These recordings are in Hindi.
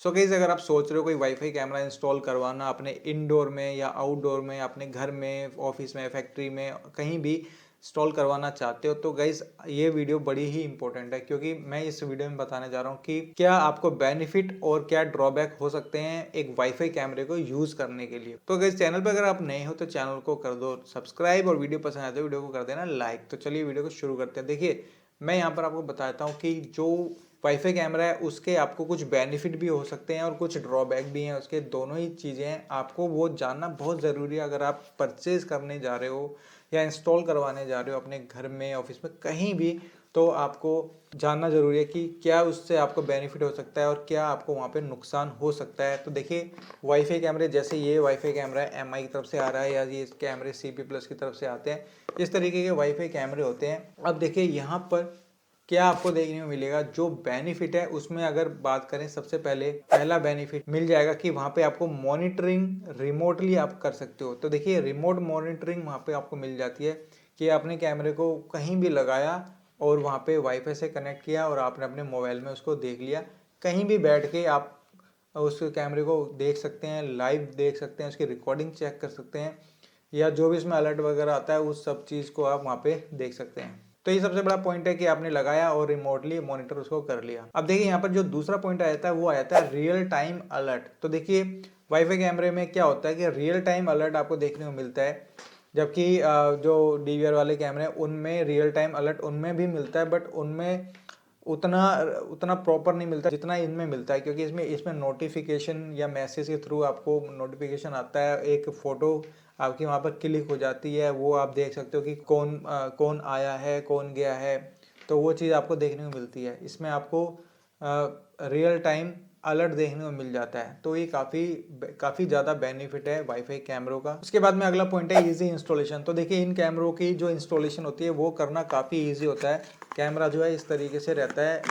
सो गाइस, अगर आप सोच रहे हो कोई वाईफाई कैमरा इंस्टॉल करवाना अपने इंडोर में या आउटडोर में, अपने घर में, ऑफिस में, फैक्ट्री में, कहीं भी इंस्टॉल करवाना चाहते हो, तो गाइस ये वीडियो बड़ी ही इंपॉर्टेंट है, क्योंकि मैं इस वीडियो में बताने जा रहा हूँ कि क्या आपको बेनिफिट और क्या ड्रॉबैक हो सकते हैं एक वाईफाई कैमरे को यूज करने के लिए। तो गाइस, चैनल पर अगर आप नए हो तो चैनल को कर दो सब्सक्राइब और वीडियो पसंद आए तो वीडियो को कर देना लाइक। तो चलिए वीडियो को शुरू करते हैं। देखिए, मैं यहाँ पर आपको बताता हूँ कि जो वाईफाई कैमरा है उसके आपको कुछ बेनिफिट भी हो सकते हैं और कुछ ड्रॉबैक भी हैं उसके। दोनों ही चीज़ें हैं, आपको वो जानना बहुत ज़रूरी है अगर आप परचेज करने जा रहे हो या इंस्टॉल करवाने जा रहे हो अपने घर में, ऑफिस में, कहीं भी। तो आपको जानना जरूरी है कि क्या उससे आपको बेनिफिट हो सकता है और क्या आपको वहाँ पे नुकसान हो सकता है। तो देखिए, वाईफाई कैमरे जैसे ये वाईफाई कैमरा है एमआई की तरफ से आ रहा है या ये कैमरे सीपी प्लस की तरफ से आते हैं, इस तरीके के वाईफाई कैमरे होते हैं। अब देखिए यहाँ पर क्या आपको देखने को मिलेगा जो बेनिफिट है उसमें अगर बात करें, सबसे पहले पहला बेनिफिट मिल जाएगा कि वहां पे आपको मॉनिटरिंग रिमोटली आप कर सकते हो। तो देखिए, रिमोट मॉनिटरिंग वहां पे आपको मिल जाती है कि आपने कैमरे को कहीं भी लगाया और वहां पे वाईफाई से कनेक्ट किया और आपने अपने मोबाइल में उसको देख लिया। कहीं भी बैठ के आप उस कैमरे को देख सकते हैं, लाइव देख सकते हैं, उसकी रिकॉर्डिंग चेक कर सकते हैं, या जो भी इसमें अलर्ट वगैरह आता है उस सब चीज़ को आप वहाँ पे देख सकते हैं। तो ये सबसे बड़ा पॉइंट है कि आपने लगाया और रिमोटली मॉनिटर उसको कर लिया। अब देखिए, यहाँ पर जो दूसरा पॉइंट आया था वो आया था रियल टाइम अलर्ट। तो देखिए, वाईफाई कैमरे में क्या होता है कि रियल टाइम अलर्ट आपको देखने को मिलता है, जबकि जो डीवीआर वाले कैमरे हैं उनमें रियल टाइम अलर्ट उनमें भी मिलता है, बट उनमें उतना उतना प्रॉपर नहीं मिलता जितना इनमें मिलता है, क्योंकि इसमें इसमें नोटिफिकेशन या मैसेज के थ्रू आपको नोटिफिकेशन आता है, एक फ़ोटो आपकी वहाँ पर क्लिक हो जाती है, वो आप देख सकते हो कि कौन आया है, कौन गया है। तो वो चीज़ आपको देखने को मिलती है। इसमें आपको रियल टाइम अलर्ट देखने को मिल जाता है। तो ये काफ़ी ज़्यादा बेनिफिट है वाईफाई कैमरों का। उसके बाद में अगला पॉइंट है इजी इंस्टॉलेशन। तो देखिए, इन कैमरों की जो इंस्टॉलेशन होती है वो करना काफ़ी इजी होता है। कैमरा जो है इस तरीके से रहता है,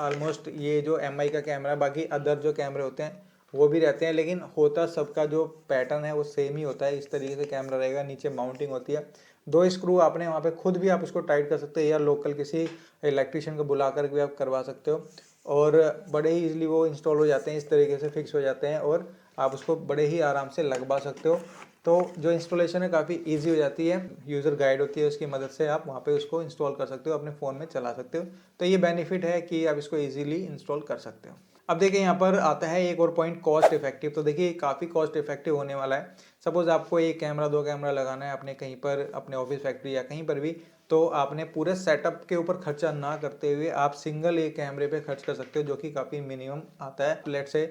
ऑलमोस्ट ये जो एम आई का कैमरा है, बाकी अदर जो कैमरे होते हैं वो भी रहते हैं, लेकिन होता सबका जो पैटर्न है वो सेम ही होता है। इस तरीके से कैमरा रहेगा, नीचे माउंटिंग होती है, दो स्क्रू आपने वहाँ पे खुद भी आप उसको टाइट कर सकते हैं या लोकल किसी इलेक्ट्रिशियन को बुला कर भी आप करवा सकते हो, और बड़े ही इजीली वो इंस्टॉल हो जाते हैं, इस तरीके से फिक्स हो जाते हैं और आप उसको बड़े ही आराम से लगवा सकते हो। तो जो इंस्टॉलेशन है काफ़ी इजी हो जाती है, यूज़र गाइड होती है, उसकी मदद से आप वहाँ पे उसको इंस्टॉल कर सकते हो, अपने फ़ोन में चला सकते हो। तो ये बेनिफिट है कि आप इसको इजीली इंस्टॉल कर सकते हो। अब देखिए, यहाँ पर आता है एक और पॉइंट, कॉस्ट इफेक्टिव। तो देखिए, काफ़ी कॉस्ट इफेक्टिव होने वाला है। सपोज आपको एक कैमरा, दो कैमरा लगाना है अपने कहीं पर, अपने ऑफिस, फैक्ट्री या कहीं पर भी, तो आपने पूरे सेटअप के ऊपर खर्चा ना करते हुए आप सिंगल एक कैमरे पे खर्च कर सकते हो, जो कि काफ़ी मिनिमम आता है। लेट से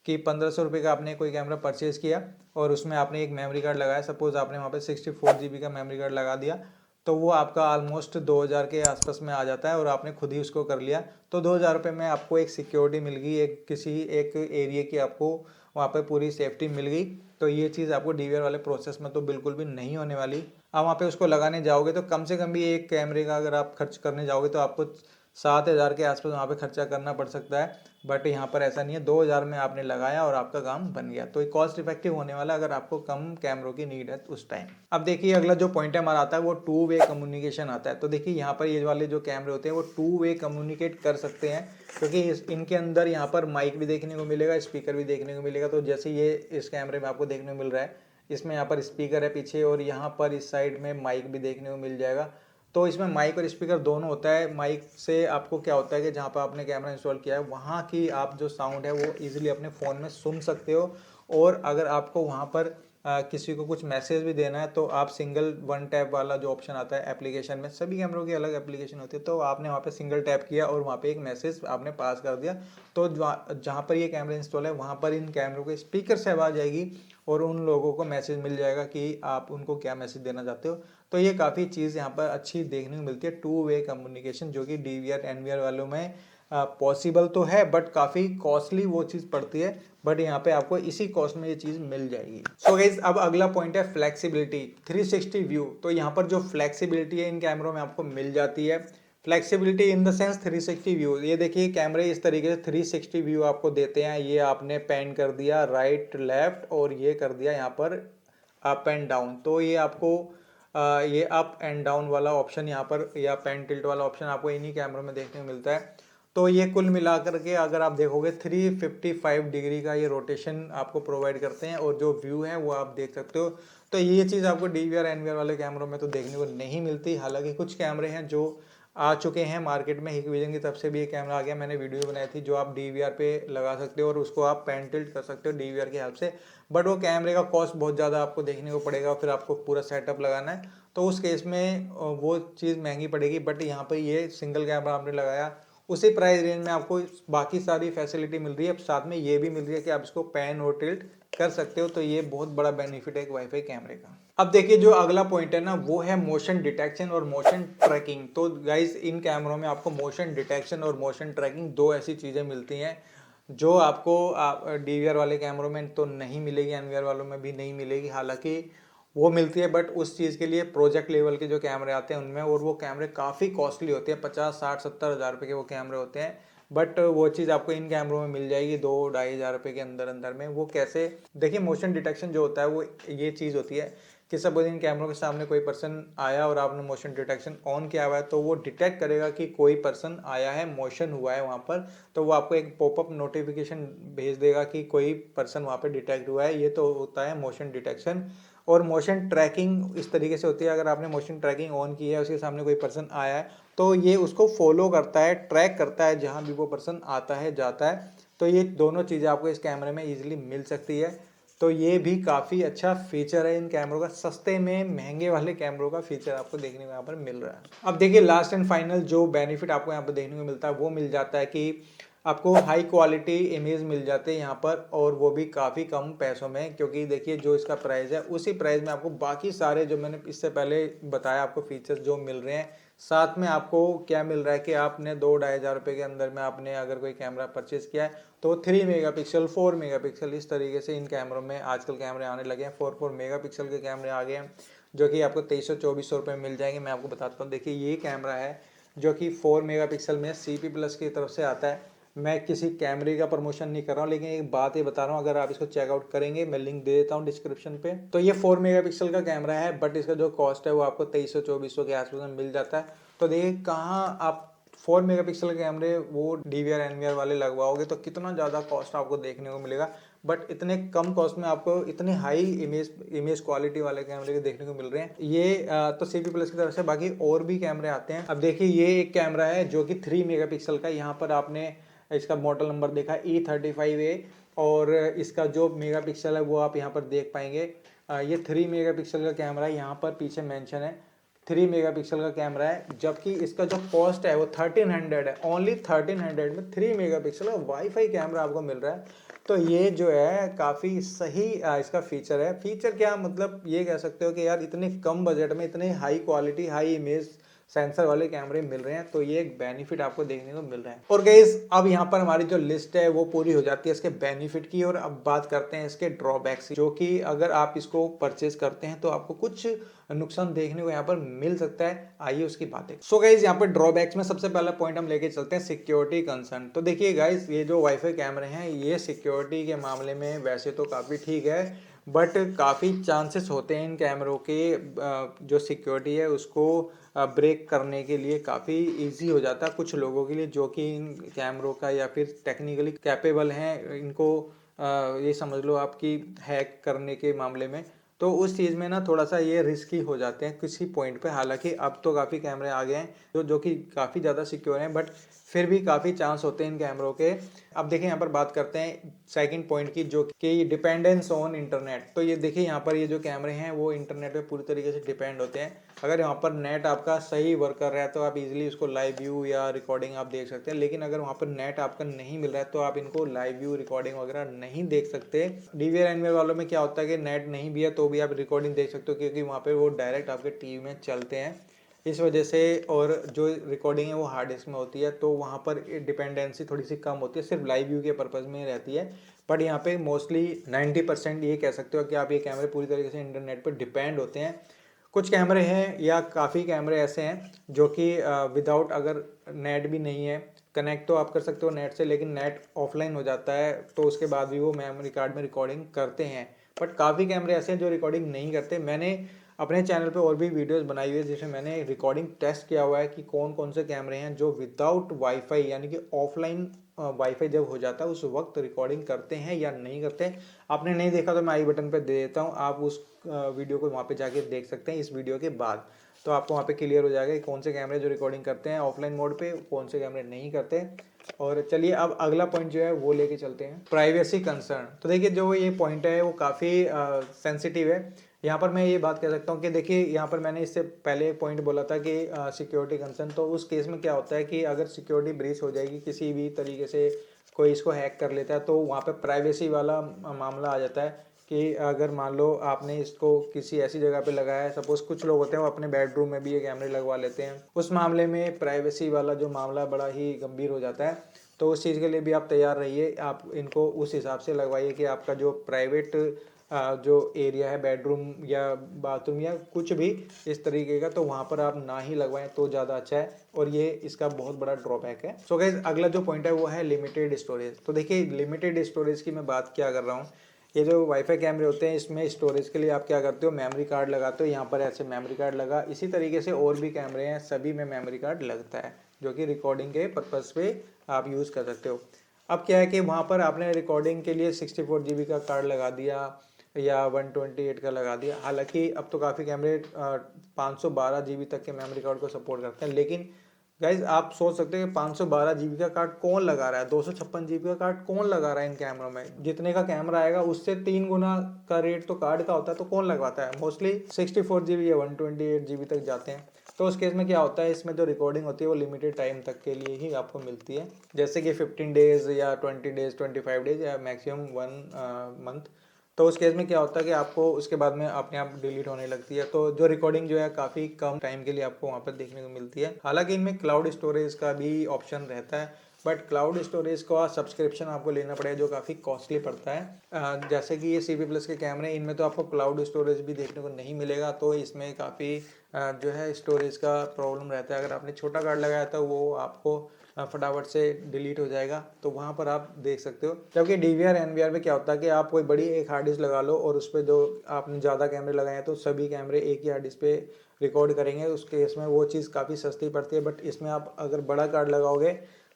कि 1500 रुपये का आपने कोई कैमरा परचेज किया और उसमें आपने एक मेमोरी कार्ड लगाया, सपोज आपने वहाँ पे 64 GB का मेमोरी कार्ड लगा दिया, तो वो आपका ऑलमोस्ट 2000 के आसपास में आ जाता है और आपने खुद ही उसको कर लिया। तो 2000 रुपये में आपको एक सिक्योरिटी मिल गई, एक एरिया की आपको वहाँ पे पूरी सेफ्टी मिल गई। तो ये चीज़ आपको डीवीआर वाले प्रोसेस में तो बिल्कुल भी नहीं होने वाली। आप वहाँ पे उसको लगाने जाओगे तो कम से कम भी एक कैमरे का अगर आप खर्च करने जाओगे तो आपको 7000 के आसपास वहाँ पे खर्चा करना पड़ सकता है, बट यहाँ पर ऐसा नहीं है। 2000 में आपने लगाया और आपका काम बन गया। तो ये कॉस्ट इफेक्टिव होने वाला अगर आपको कम कैमरों की नीड है उस टाइम। अब देखिए, अगला जो पॉइंट है हमारा आता है वो टू वे कम्युनिकेशन आता है। तो देखिए, यहाँ पर ये वाले जो कैमरे होते हैं वो टू वे कम्युनिकेट कर सकते हैं, क्योंकि इनके अंदर यहाँ पर माइक भी देखने को मिलेगा, स्पीकर भी देखने को मिलेगा। तो जैसे ये इस कैमरे में आपको देखने को मिल रहा है, इसमें यहाँ पर स्पीकर है पीछे और यहाँ पर इस साइड में माइक भी देखने को मिल जाएगा। तो इसमें माइक और स्पीकर दोनों होता है। माइक से आपको क्या होता है कि जहाँ पर आपने कैमरा इंस्टॉल किया है वहाँ की आप जो साउंड है वो इजीली अपने फ़ोन में सुन सकते हो, और अगर आपको वहाँ पर किसी को कुछ मैसेज भी देना है तो आप सिंगल वन टैप वाला जो ऑप्शन आता है एप्लीकेशन में, सभी कैमरों की अलग एप्लीकेशन होती है, तो आपने वहाँ पे सिंगल टैप किया और वहाँ पे एक मैसेज आपने पास कर दिया, तो जहाँ पर ये कैमरा इंस्टॉल है वहाँ पर इन कैमरों के स्पीकर से आवाज़ आएगी और उन लोगों को मैसेज मिल जाएगा कि आप उनको क्या मैसेज देना चाहते हो। तो ये काफ़ी चीज़ यहाँ पर अच्छी देखने को मिलती है, टू वे कम्युनिकेशन, जो कि डीवीआर एनवीआर वालों में पॉसिबल तो है बट काफ़ी कॉस्टली वो चीज़ पड़ती है, बट यहाँ पे आपको इसी कॉस्ट में ये चीज़ मिल जाएगी। सो गाइस, अब अगला पॉइंट है फ्लेक्सिबिलिटी, 360 व्यू। तो यहाँ पर जो फ्लेक्सिबिलिटी है इन कैमरों में आपको मिल जाती है। Flexibility in the sense 360 view. ये देखिए, कैमरे इस तरीके से 360 व्यू आपको देते हैं। ये आपने पैन कर दिया राइट लेफ्ट और ये कर दिया यहाँ पर अप एंड डाउन, तो ये आपको ये अप एंड डाउन वाला ऑप्शन यहाँ पर या पेन टिल्ट वाला ऑप्शन आपको इन्हीं कैमरों में देखने को मिलता है। तो ये कुल मिलाकर के अगर आप देखोगे 355 डिग्री का ये रोटेशन आपको प्रोवाइड करते हैं और जो व्यू है वो आप देख सकते हो। तो ये चीज़ आपको DVR NVR वाले कैमरों में तो देखने को नहीं मिलती। हालांकि कुछ कैमरे हैं जो आ चुके हैं मार्केट में, हिकविजन की तरफ से भी एक कैमरा आ गया, मैंने वीडियो बनाई थी, जो आप DVR पे लगा सकते हो और उसको आप पैन टिल्ट कर सकते हो DVR की हेल्प से। बट वो कैमरे का कॉस्ट बहुत ज़्यादा आपको देखने को पड़ेगा, फिर आपको पूरा सेटअप लगाना है, तो उस केस में वो चीज़ महंगी पड़ेगी। बट यहाँ पर ये सिंगल कैमरा आपने लगाया, उसी प्राइस रेंज में आपको बाकी सारी फैसिलिटी मिल रही है, साथ में ये भी मिल रही है कि आप इसको पैन और टिल्ट कर सकते हो। तो ये बहुत बड़ा बेनिफिट है एक वाईफाई कैमरे का। अब देखिए जो अगला पॉइंट है ना, वो है मोशन डिटेक्शन और मोशन ट्रैकिंग। तो गाइस इन कैमरों में आपको मोशन डिटेक्शन और मोशन ट्रैकिंग दो ऐसी चीज़ें मिलती हैं जो आपको DVR वाले कैमरों में तो नहीं मिलेगी, NVR वालों में भी नहीं मिलेगी। हालांकि वो मिलती है, बट उस चीज़ के लिए प्रोजेक्ट लेवल के जो कैमरे आते हैं उनमें, और वो कैमरे काफ़ी कॉस्टली होते हैं, 50-60-70 हज़ार रुपये के वो कैमरे होते हैं। बट वो चीज़ आपको इन कैमरों में मिल जाएगी 2-2.5 हज़ार रुपये के अंदर अंदर में। वो कैसे, देखिए मोशन डिटेक्शन जो होता है वो ये चीज़ होती है कि सपोज इन कैमरों के सामने कोई पर्सन आया और आपने मोशन डिटेक्शन ऑन किया हुआ है, तो वो डिटेक्ट करेगा कि कोई पर्सन आया है, मोशन हुआ है वहाँ पर, तो वो आपको एक पॉपअप नोटिफिकेशन भेज देगा कि कोई पर्सन वहाँ पे डिटेक्ट हुआ है। ये तो होता है मोशन डिटेक्शन। और मोशन ट्रैकिंग इस तरीके से होती है, अगर आपने मोशन ट्रैकिंग ऑन की है, उसके सामने कोई पर्सन आया है, तो ये उसको फॉलो करता है, ट्रैक करता है जहाँ भी वो पर्सन आता है जाता है। तो ये दोनों चीज़ें आपको इस कैमरे में ईजिली मिल सकती है। तो ये भी काफ़ी अच्छा फीचर है इन कैमरों का, सस्ते में महंगे वाले कैमरों का फीचर आपको देखने को यहाँ पर मिल रहा है। अब देखिए लास्ट एंड फाइनल जो बेनिफिट आपको यहाँ पर देखने को मिलता है वो मिल जाता है कि आपको हाई क्वालिटी इमेज मिल जाते हैं यहाँ पर, और वो भी काफ़ी कम पैसों में। क्योंकि देखिए जो इसका प्राइस है उसी प्राइस में आपको बाकी सारे जो मैंने इससे पहले बताया आपको फीचर्स जो मिल रहे हैं, साथ में आपको क्या मिल रहा है कि आपने 2-2.5 हज़ार रुपये के अंदर में आपने अगर कोई कैमरा परचेज किया है तो 3 मेगापिक्सल 4 मेगापिक्सल इस तरीके से इन कैमरों में आजकल कैमरे आने लगे हैं। 4 मेगापिक्सल के कैमरे आ गए हैं जो कि आपको 2300-2400 रुपये में मिल जाएंगे। मैं आपको बताता हूँ, देखिए ये कैमरा है जो कि 4 मेगापिक्सल में CP+ की तरफ से आता है। मैं किसी कैमरे का प्रमोशन नहीं कर रहा हूँ, लेकिन एक बात ये बता रहा हूँ, अगर आप इसको चेकआउट करेंगे, मैं लिंक दे देता हूँ डिस्क्रिप्शन पे। तो ये 4 मेगापिक्सल का कैमरा है, बट इसका जो कॉस्ट है वो आपको 2300-2400 के आसपास में मिल जाता है। तो देखिए कहाँ आप 4 मेगापिक्सल के कैमरे वो DVR NVR वाले लगवाओगे तो कितना ज़्यादा कॉस्ट आपको देखने को मिलेगा, बट इतने कम कॉस्ट में आपको इतने हाई इमेज क्वालिटी वाले कैमरे के देखने को मिल रहे हैं। ये तो CP+ की तरफ से। बाकी और भी कैमरे आते हैं। अब देखिए ये एक कैमरा है जो कि 3 मेगापिक्सल का, यहाँ पर आपने इसका मॉडल नंबर देखा E35A, और इसका जो मेगापिक्सल है वो आप यहाँ पर देख पाएंगे। ये 3 मेगापिक्सल का कैमरा है, यहाँ पर पीछे मेंशन है 3 मेगापिक्सल का कैमरा है, जबकि इसका जो कॉस्ट है वो 1300 है। ओनली 1300 में 3 मेगापिक्सल का वाईफाई कैमरा आपको मिल रहा है। तो ये जो है काफ़ी सही इसका फीचर है। फीचर क्या मतलब, ये कह सकते हो कि यार इतने कम बजट में इतने high quality high image sensor वाले कैमरे मिल रहे हैं, तो ये एक बेनिफिट आपको देखने को मिल रहा है। और गाइस अब यहाँ पर हमारी जो लिस्ट है वो पूरी हो जाती है इसके बेनिफिट की, और अब बात करते हैं इसके ड्रॉबैक्स, जो कि अगर आप इसको परचेज करते हैं तो आपको कुछ नुकसान देखने को यहाँ पर मिल सकता है। आइए उसकी बातें। सो गाइस यहाँ पर ड्रॉबैक्स में सबसे पहला पॉइंट हम लेके चलते हैं सिक्योरिटी कंसर्न। तो देखिए गाइस ये जो वाईफाई कैमरे हैं ये सिक्योरिटी के मामले में वैसे तो काफ़ी ठीक है, बट काफ़ी चांसेस होते हैं इन कैमरों के जो सिक्योरिटी है उसको ब्रेक करने के लिए काफ़ी इजी हो जाता है कुछ लोगों के लिए जो कि इन कैमरों का या फिर टेक्निकली कैपेबल हैं, इनको ये समझ लो आपकी हैक करने के मामले में। तो उस चीज़ में ना थोड़ा सा ये रिस्की हो जाते हैं किसी पॉइंट पे। हालांकि अब तो काफ़ी कैमरे आ गए हैं जो कि काफ़ी ज़्यादा सिक्योर हैं, बट फिर भी काफ़ी चांस होते हैं इन कैमरों के। अब देखिए यहाँ पर बात करते हैं सेकंड पॉइंट की, जो कि डिपेंडेंस ऑन इंटरनेट। तो ये देखिए यहाँ पर ये जो कैमरे हैं वो इंटरनेट पे पूरी तरीके से डिपेंड होते हैं। अगर यहाँ पर नेट आपका सही वर्क कर रहा है तो आप इजीली उसको लाइव व्यू या रिकॉर्डिंग आप देख सकते हैं, लेकिन अगर वहाँ पर नेट आपका नहीं मिल रहा है तो आप इनको लाइव व्यू रिकॉर्डिंग वगैरह नहीं देख सकते। DVR NVR वालों में क्या होता है कि नेट नहीं भी है तो भी आप रिकॉर्डिंग देख सकते हो, क्योंकि वहाँ पर वो डायरेक्ट आपके टीवी में चलते हैं इस वजह से। और जो रिकॉर्डिंग है वो हार्ड डिस्क में होती है, तो वहाँ पर डिपेंडेंसी थोड़ी सी कम होती है, सिर्फ लाइव व्यू के पर्पज़ में रहती है। बट यहाँ पे मोस्टली 90% ये कह सकते हो कि आप ये कैमरे पूरी तरीके से इंटरनेट पर डिपेंड होते हैं। कुछ कैमरे हैं या काफ़ी कैमरे ऐसे हैं जो कि विदाउट अगर नेट भी नहीं है, कनेक्ट तो आप कर सकते हो नेट से, लेकिन नेट ऑफलाइन हो जाता है तो उसके बाद भी वो मेमोरी कार्ड में रिकॉर्डिंग करते हैं। बट काफ़ी कैमरे ऐसे हैं जो रिकॉर्डिंग नहीं करते। मैंने अपने चैनल पे और भी वीडियोस बनाई हुई है जिसमें मैंने रिकॉर्डिंग टेस्ट किया हुआ है कि कौन कौन से कैमरे हैं जो विदाउट वाईफाई यानी कि ऑफलाइन वाईफाई जब हो जाता है उस वक्त रिकॉर्डिंग करते हैं या नहीं करते। आपने नहीं देखा तो मैं आई बटन पे दे देता हूँ, आप उस वीडियो को वहाँ पे जाके देख सकते हैं इस वीडियो के बाद। तो आपको वहाँ पे क्लियर हो जाएगा कि कौन से कैमरे जो रिकॉर्डिंग करते हैं ऑफलाइन मोड पे, कौन से कैमरे नहीं करते। और चलिए अब अगला पॉइंट जो है वो लेके चलते हैं, प्राइवेसी कंसर्न। तो देखिए जो ये पॉइंट है वो काफ़ी सेंसिटिव है। यहाँ पर मैं ये बात कह सकता हूँ कि देखिए यहाँ पर मैंने इससे पहले पॉइंट बोला था कि सिक्योरिटी कंसर्न। तो उस केस में क्या होता है कि अगर सिक्योरिटी ब्रीच हो जाएगी, किसी भी तरीके से कोई इसको हैक कर लेता है, तो वहाँ पे प्राइवेसी वाला मामला आ जाता है कि अगर मान लो आपने इसको किसी ऐसी जगह पे लगाया है, सपोज कुछ लोग होते हैं वो अपने बेडरूम में भी ये कैमरे लगवा लेते हैं, उस मामले में प्राइवेसी वाला जो मामला बड़ा ही गंभीर हो जाता है। तो उस चीज़ के लिए भी आप तैयार रहिए, आप इनको उस हिसाब से लगवाइए कि आपका जो प्राइवेट जो एरिया है बेडरूम या बाथरूम या कुछ भी इस तरीके का, तो वहाँ पर आप ना ही लगवाएं तो ज़्यादा अच्छा है। और ये इसका बहुत बड़ा ड्रॉबैक है। सो गाइस अगला जो पॉइंट है वो है लिमिटेड स्टोरेज। तो देखिए लिमिटेड स्टोरेज की मैं बात क्या कर रहा हूँ, ये जो वाईफाई कैमरे होते हैं इसमें स्टोरेज के लिए आप क्या करते हो, मेमोरी कार्ड लगाते हो। यहाँ पर ऐसे मेमोरी कार्ड लगा, इसी तरीके से और भी कैमरे हैं सभी में मेमोरी कार्ड लगता है जो कि रिकॉर्डिंग के पर्पज़ पे आप यूज़ कर सकते हो। अब क्या है कि वहाँ पर आपने रिकॉर्डिंग के लिए 64 GB का कार्ड लगा दिया या 128 का लगा दिया। हालांकि अब तो काफ़ी कैमरे 512 GB तक के मेमोरी कार्ड को सपोर्ट करते हैं, लेकिन गाइज आप सोच सकते हैं कि 512 GB का कार्ड कौन लगा रहा है, 256 GB का कार्ड कौन लगा रहा है इन कैमरों में। जितने का कैमरा आएगा उससे 3 गुना का रेट तो कार्ड का होता है, तो कौन लगवाता है। मोस्टली 64 GB या 128 GB तक जाते हैं। तो उस केस में क्या होता है, इसमें जो रिकॉर्डिंग होती है वो लिमिटेड टाइम तक के लिए ही आपको मिलती है, जैसे कि 15 डेज या 20 डेज 25 डेज या मैक्सिमम 1 मंथ। तो उस केस में क्या होता है कि आपको उसके बाद में अपने आप डिलीट होने लगती है। तो जो रिकॉर्डिंग जो है काफ़ी कम टाइम के लिए आपको वहाँ पर देखने को मिलती है। हालांकि इनमें क्लाउड स्टोरेज का भी ऑप्शन रहता है, बट क्लाउड स्टोरेज का सब्सक्रिप्शन आपको लेना पड़ेगा जो काफ़ी कॉस्टली पड़ता है। जैसे कि ये CP प्लस के कैमरे, इनमें तो आपको क्लाउड स्टोरेज भी देखने को नहीं मिलेगा, तो इसमें काफ़ी जो है स्टोरेज का प्रॉब्लम रहता है। अगर आपने छोटा कार्ड लगाया तो वो आपको फटाफट से डिलीट हो जाएगा, तो वहाँ पर आप देख सकते हो। जबकि DVR NVR में क्या होता है कि आप कोई बड़ी एक हार्ड डिस्क लगा लो और उस पर जो आपने ज़्यादा कैमरे लगाए हैं तो सभी कैमरे एक ही हार्ड डिस्क पे रिकॉर्ड करेंगे, उस केस में वो चीज़ काफ़ी सस्ती पड़ती है। बट इसमें आप अगर बड़ा कार्ड लगाओगे,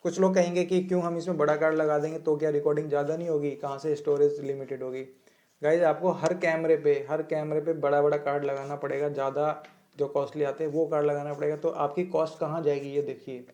कुछ लोग कहेंगे कि क्यों हम इसमें बड़ा कार्ड लगा देंगे तो क्या रिकॉर्डिंग ज़्यादा नहीं होगी, कहाँ से स्टोरेज लिमिटेड होगी। गाइज आपको हर कैमरे पे बड़ा बड़ा कार्ड लगाना पड़ेगा, ज़्यादा जो कॉस्टली आते हैं वो कार्ड लगाना पड़ेगा। तो आपकी कॉस्ट कहाँ जाएगी ये देखिए,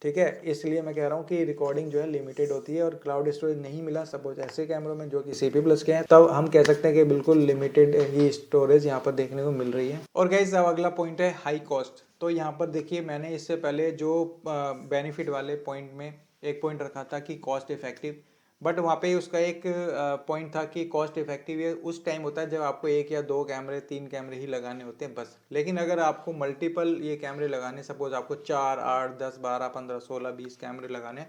ठीक है। इसलिए मैं कह रहा हूँ कि रिकॉर्डिंग जो है लिमिटेड होती है। और क्लाउड स्टोरेज नहीं मिला सपोज ऐसे कैमरों में जो कि CP प्लस के हैं, तब हम कह सकते हैं कि बिल्कुल लिमिटेड ही स्टोरेज यहाँ पर देखने को मिल रही है। और गाइस अब अगला पॉइंट है हाई कॉस्ट। तो यहाँ पर देखिए मैंने इससे पहले जो बेनिफिट वाले पॉइंट में एक पॉइंट रखा था कि कॉस्ट इफेक्टिव, बट वहाँ पे उसका एक पॉइंट था कि कॉस्ट इफेक्टिव ये उस टाइम होता है जब आपको 1 या 2 कैमरे 3 कैमरे ही लगाने होते हैं बस। लेकिन अगर आपको मल्टीपल ये कैमरे लगाने, सपोज आपको 4 8 10 12 15 16 20 कैमरे लगाने,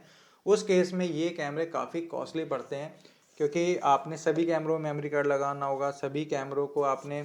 उस केस में ये कैमरे काफ़ी कॉस्टली पड़ते हैं, क्योंकि आपने सभी कैमरों में मेमोरी कार्ड लगाना होगा। सभी कैमरों को आपने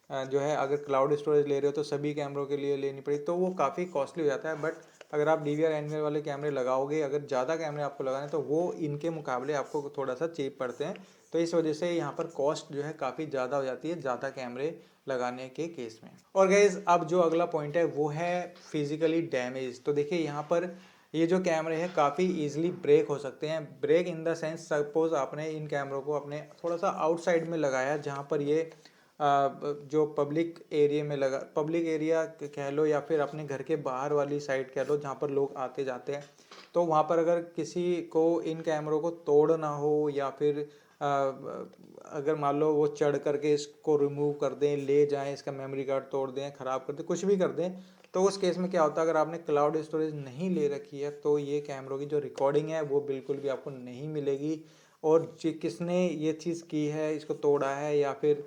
जो है अगर क्लाउड स्टोरेज ले रहे हो तो सभी कैमरों के लिए लेनी पड़ेगी, तो वो काफ़ी कॉस्टली हो जाता है। बट अगर आप DVR NVR वाले कैमरे लगाओगे, अगर ज़्यादा कैमरे आपको लगाने तो वो इनके मुकाबले आपको थोड़ा सा चीप पड़ते हैं। तो इस वजह से यहाँ पर कॉस्ट जो है काफ़ी ज़्यादा हो जाती है ज़्यादा कैमरे लगाने के केस में। और गाइज अब जो अगला पॉइंट है वो है फिजिकली डैमेज। तो देखिए यहाँ पर ये जो कैमरे हैं काफ़ी ईजिली ब्रेक हो सकते हैं। Break in the sense, suppose आपने इन कैमरों को अपने थोड़ा सा आउटसाइड में लगाया जहाँ पर ये जो पब्लिक एरिया में लगा, पब्लिक एरिया कह लो या फिर अपने घर के बाहर वाली साइड कह लो जहाँ पर लोग आते जाते हैं, तो वहाँ पर अगर किसी को इन कैमरों को तोड़ना हो या फिर अगर मान लो वो चढ़ करके इसको रिमूव कर दें, ले जाएं, इसका मेमोरी कार्ड तोड़ दें, ख़राब कर दें, कुछ भी कर दें, तो उस केस में क्या होता है, अगर आपने क्लाउड स्टोरेज नहीं ले रखी है तो ये कैमरों की जो रिकॉर्डिंग है वो बिल्कुल भी आपको नहीं मिलेगी। और किसने ये चीज़ की है, इसको तोड़ा है या फिर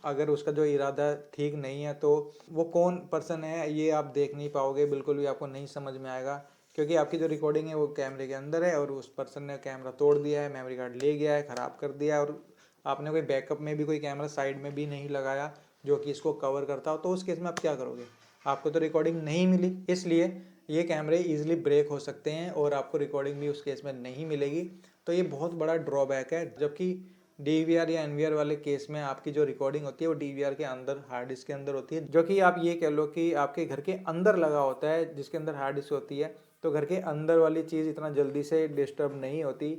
अगर उसका जो इरादा ठीक नहीं है तो वो कौन पर्सन है ये आप देख नहीं पाओगे, बिल्कुल भी आपको नहीं समझ में आएगा, क्योंकि आपकी जो रिकॉर्डिंग है वो कैमरे के अंदर है और उस पर्सन ने कैमरा तोड़ दिया है, मेमोरी कार्ड ले गया है, ख़राब कर दिया है, और आपने कोई बैकअप में भी कोई कैमरा साइड में भी नहीं लगाया जो कि इसको कवर करता हो, तो उस केस में आप क्या करोगे, आपको तो रिकॉर्डिंग नहीं मिली। इसलिए ये कैमरे ईजिली ब्रेक हो सकते हैं और आपको रिकॉर्डिंग भी उस केस में नहीं मिलेगी। तो ये बहुत बड़ा ड्रॉबैक है। जबकि DVR या NVR वाले केस में आपकी जो रिकॉर्डिंग होती है वो DVR के अंदर, हार्ड डिस्क के अंदर होती है, जो कि आप ये कह लो कि आपके घर के अंदर लगा होता है, जिसके अंदर हार्ड डिस्क होती है। तो घर के अंदर वाली चीज़ इतना जल्दी से डिस्टर्ब नहीं होती।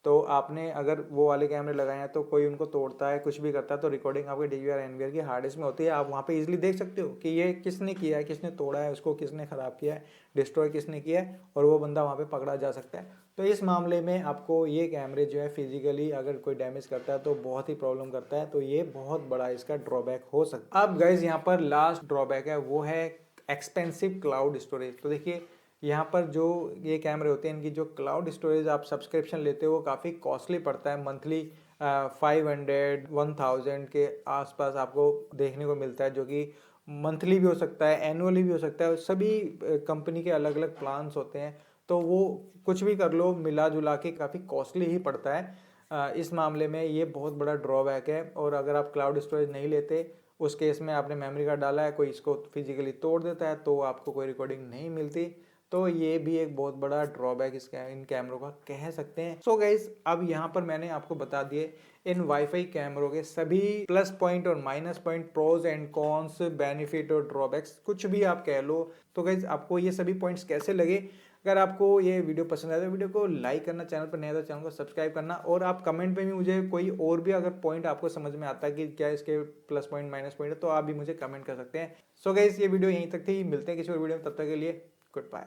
तो आपने अगर वो वाले कैमरे लगाए हैं तो कोई उनको तोड़ता है, कुछ भी करता है, तो रिकॉर्डिंग आपके DVR NVR की हार्ड डिस्क में होती है। आप वहाँ पे इजीली देख सकते हो कि ये किसने किया है, किसने तोड़ा है, उसको किसने ख़राब किया है, डिस्ट्रॉय किसने किया है, और वो बंदा वहाँ पे पकड़ा जा सकता है। तो इस मामले में आपको ये कैमरे जो है फिजिकली अगर कोई डैमेज करता है तो बहुत ही प्रॉब्लम करता है। तो ये बहुत बड़ा इसका ड्रॉबैक हो सकता है। अब गाइज यहाँ पर लास्ट ड्रॉबैक है, वो है एक्सपेंसिव क्लाउड स्टोरेज। तो देखिए यहाँ पर जो ये कैमरे होते हैं, इनकी जो क्लाउड स्टोरेज आप सब्सक्रिप्शन लेते हो वो काफ़ी कॉस्टली पड़ता है। मंथली 500 1000 के आसपास आपको देखने को मिलता है, जो कि मंथली भी हो सकता है, एनुअली भी हो सकता है। सभी कंपनी के अलग अलग प्लान्स होते हैं, तो वो कुछ भी कर लो, मिला जुला के काफ़ी कॉस्टली ही पड़ता है। इस मामले में ये बहुत बड़ा ड्रॉबैक है। और अगर आप क्लाउड स्टोरेज नहीं लेते, उस केस में आपने मेमोरी कार्ड डाला है, कोई इसको फिजिकली तोड़ देता है तो आपको कोई रिकॉर्डिंग नहीं मिलती। तो ये भी एक बहुत बड़ा ड्रॉबैक इन कैमरों का कह सकते हैं। सो गाइज, अब यहाँ पर मैंने आपको बता दिए इन वाईफाई कैमरों के सभी प्लस पॉइंट और minus point, pros and cons, benefit और ड्रॉबैक्स, कुछ भी आप कह लो। तो गाइज आपको ये सभी पॉइंट्स कैसे लगे? अगर आपको ये वीडियो पसंद आया तो वीडियो को लाइक करना, चैनल पर नया तो चैनल को सब्सक्राइब करना, और आप कमेंट में भी मुझे कोई और भी अगर पॉइंट आपको समझ में आता है कि क्या इसके प्लस पॉइंट माइनस पॉइंट है, तो आप भी मुझे कमेंट कर सकते हैं। सो गाइज, ये वीडियो यहीं तक थी, मिलते हैं किसी और वीडियो में, तब तक के लिए गुड बाय।